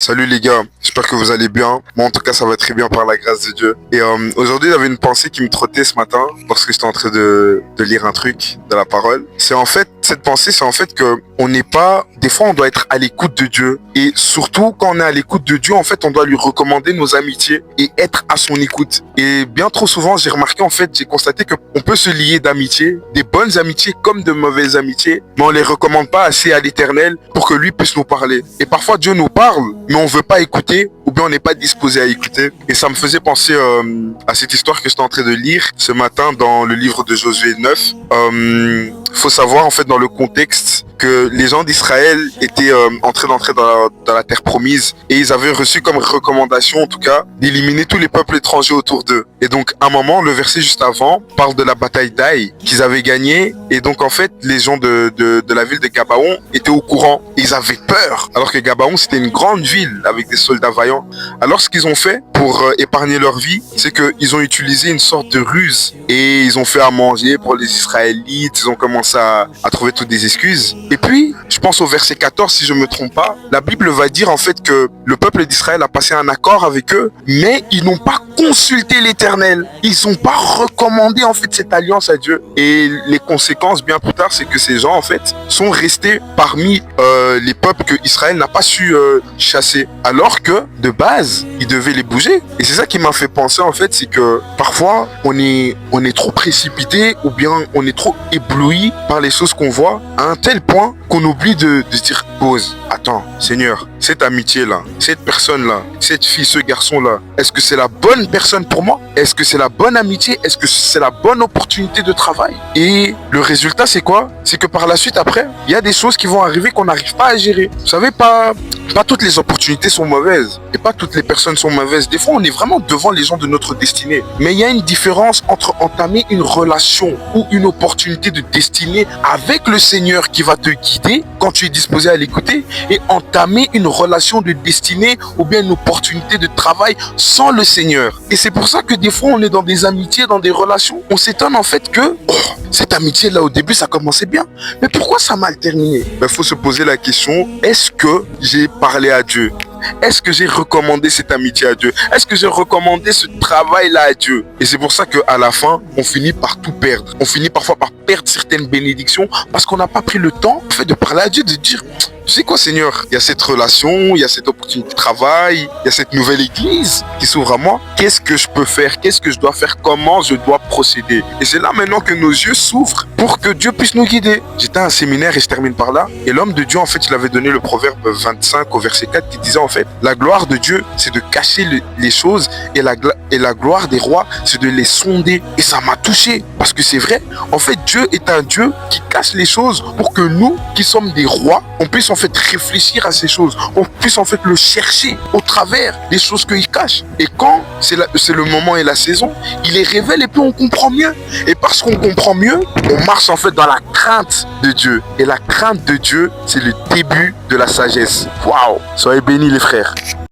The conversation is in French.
Salut les gars, j'espère que vous allez bien. Moi en tout cas ça va très bien par la grâce de Dieu. Et aujourd'hui j'avais une pensée qui me trottait ce matin lorsque j'étais en train de lire un truc de la parole. C'est en fait, cette pensée c'est en fait que on n'est pas, des fois on doit être à l'écoute de Dieu. Et surtout quand on est à l'écoute de Dieu, en fait on doit lui recommander nos amitiés et être à son écoute. Et bien trop souvent j'ai remarqué, en fait j'ai constaté qu'on peut se lier d'amitié, des bonnes amitiés comme de mauvaises amitiés, mais on les recommande pas assez à l'Éternel pour que lui puisse nous parler. Et parfois Dieu nous parle, mais on veut pas écouter, ou bien on n'est pas disposé à écouter. Et ça me faisait penser à cette histoire que j'étais en train de lire ce matin dans le livre de Josué 9. Faut savoir en fait dans le contexte que les gens d'Israël étaient en train d'entrer dans la terre promise, et ils avaient reçu comme recommandation en tout cas d'éliminer tous les peuples étrangers autour d'eux. Et donc à un moment, le verset juste avant parle de la bataille d'Aï qu'ils avaient gagnée, et donc en fait les gens de la ville de Gabaon étaient au courant. Ils avaient peur, alors que Gabaon c'était une grande ville avec des soldats vaillants. Alors ce qu'ils ont fait pour épargner leur vie, c'est qu'ils ont utilisé une sorte de ruse, et ils ont fait à manger pour les Israélites. Ils ont commencé à trouver toutes des excuses. Et puis, je pense au verset 14, si je me trompe pas, la Bible va dire en fait que le peuple d'Israël a passé un accord avec eux, mais ils n'ont pas consulté l'Éternel. Ils n'ont pas recommandé en fait cette alliance à Dieu. Et les conséquences bien plus tard, c'est que ces gens en fait sont restés parmi les peuples que Israël n'a pas su chasser, alors que de base, ils devaient les bouger. Et c'est ça qui m'a fait penser en fait, c'est que parfois on est trop précipité, ou bien on est trop ébloui par les choses qu'on voit, à un tel point qu'on oublie de se dire pause. Attends, Seigneur, cette amitié-là, cette personne-là, cette fille, ce garçon-là, est-ce que c'est la bonne personne pour moi? Est-ce que c'est la bonne amitié? Est-ce que c'est la bonne opportunité de travail? Et le résultat, c'est quoi? C'est que par la suite, après, il y a des choses qui vont arriver qu'on n'arrive pas à gérer. Vous savez, pas toutes les opportunités sont mauvaises, et pas toutes les personnes sont mauvaises. Des fois, on est vraiment devant les gens de notre destinée. Mais il y a une différence entre entamer une relation ou une opportunité de destinée avec le Seigneur qui va te guider quand tu es disposé à l'écouter, et entamer une relation de destinée ou bien une opportunité de travail sans le Seigneur. Et c'est pour ça que des fois on est dans des amitiés, dans des relations, on s'étonne en fait que cette amitié là au début ça commençait bien, mais pourquoi ça a mal terminé? Il faut se poser la question, est-ce que j'ai parlé à Dieu? Est-ce que j'ai recommandé cette amitié à Dieu? Est-ce que j'ai recommandé ce travail-là à Dieu? Et c'est pour ça qu'à la fin, on finit par tout perdre. On finit parfois par perdre certaines bénédictions parce qu'on n'a pas pris le temps en fait, de parler à Dieu, de dire, tu sais quoi Seigneur, il y a cette relation, il y a cette opportunité de travail, il y a cette nouvelle église qui s'ouvre à moi. Qu'est-ce que je peux faire? Qu'est-ce que je dois faire? Comment je dois procéder? Et c'est là maintenant que nos yeux s'ouvrent pour que Dieu puisse nous guider. J'étais à un séminaire et je termine par là. Et l'homme de Dieu, en fait, il avait donné le proverbe 25 au verset 4 qui disait en fait, la gloire de Dieu, c'est de cacher les choses, et la gloire des rois, c'est de les sonder. Et ça m'a touché parce que c'est vrai. En fait, Dieu est un Dieu qui cache les choses pour que nous, qui sommes des rois, on puisse en fait réfléchir à ces choses. On puisse en fait le chercher au travers des choses qu'il cache. Et quand c'est le moment et la saison, il les révèle et puis on comprend mieux. Et parce qu'on comprend mieux, on marche en fait dans la crainte de Dieu. Et la crainte de Dieu, c'est le début de la sagesse. Waouh! Soyez bénis les frères.